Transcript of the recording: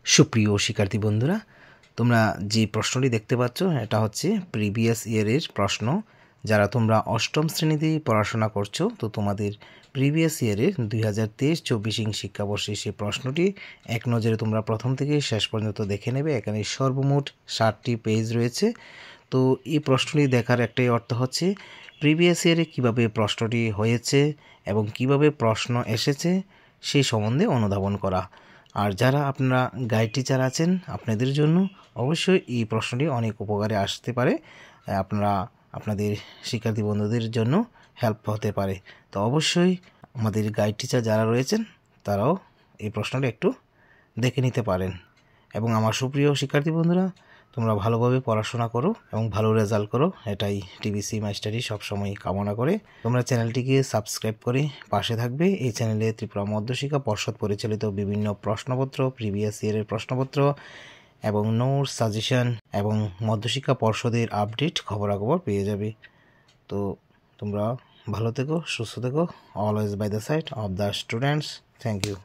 সুপ্রিয় শিক্ষার্থী বন্ধুরা, তোমরা যে প্রশ্নটি দেখতে পাচ্ছ এটা হচ্ছে প্রিভিয়াস ইয়ারের প্রশ্ন। যারা তোমরা অষ্টম শ্রেণীতে পড়াশোনা করছো, তো তোমাদের প্রিভিয়াস ইয়ারের 2023-24 শিক্ষাবর্ষে সেই প্রশ্নটি এক নজরে তোমরা প্রথম থেকে শেষ পর্যন্ত দেখে নেবে। এখানে সর্বমোট 60টি পেজ রয়েছে। তো এই প্রশ্নটি দেখার একটাই অর্থ হচ্ছে প্রিভিয়াস ইয়ারে কীভাবে প্রশ্নটি হয়েছে এবং কিভাবে প্রশ্ন এসেছে সেই সম্বন্ধে অনুধাবন করা। আর যারা আপনারা গাইড টিচার আছেন, আপনাদের জন্য অবশ্যই এই প্রশ্নটি অনেক উপকারে আসতে পারে, আপনারা আপনাদের শিক্ষার্থী বন্ধুদের জন্য হেল্প হতে পারে। তো অবশ্যই আমাদের গাইড টিচার যারা রয়েছেন তারাও এই প্রশ্নটি একটু দেখে নিতে পারেন। এবং আমার সুপ্রিয় শিক্ষার্থী বন্ধুরা, তোমরা ভালোভাবে পড়াশোনা করো এবং ভালো রেজাল্ট করো, এটাই টিবিসি মাস্টারি সবসময় কামনা করে। তোমরা চ্যানেলটিকে সাবস্ক্রাইব করে পাশে থাকবে। এই চ্যানেলে ত্রিপুরা মধ্যশিক্ষা পর্ষদ পরিচালিত বিভিন্ন প্রশ্নপত্র, প্রিভিয়াস ইয়ারের প্রশ্নপত্র এবং নোটস, সাজেশন এবং মধ্যশিক্ষা পর্ষদের আপডেট খবরাখবর পেয়ে যাবে। তো তোমরা ভালো থেকো, সুস্থ থেকো। Always by the side of the students. Thank you.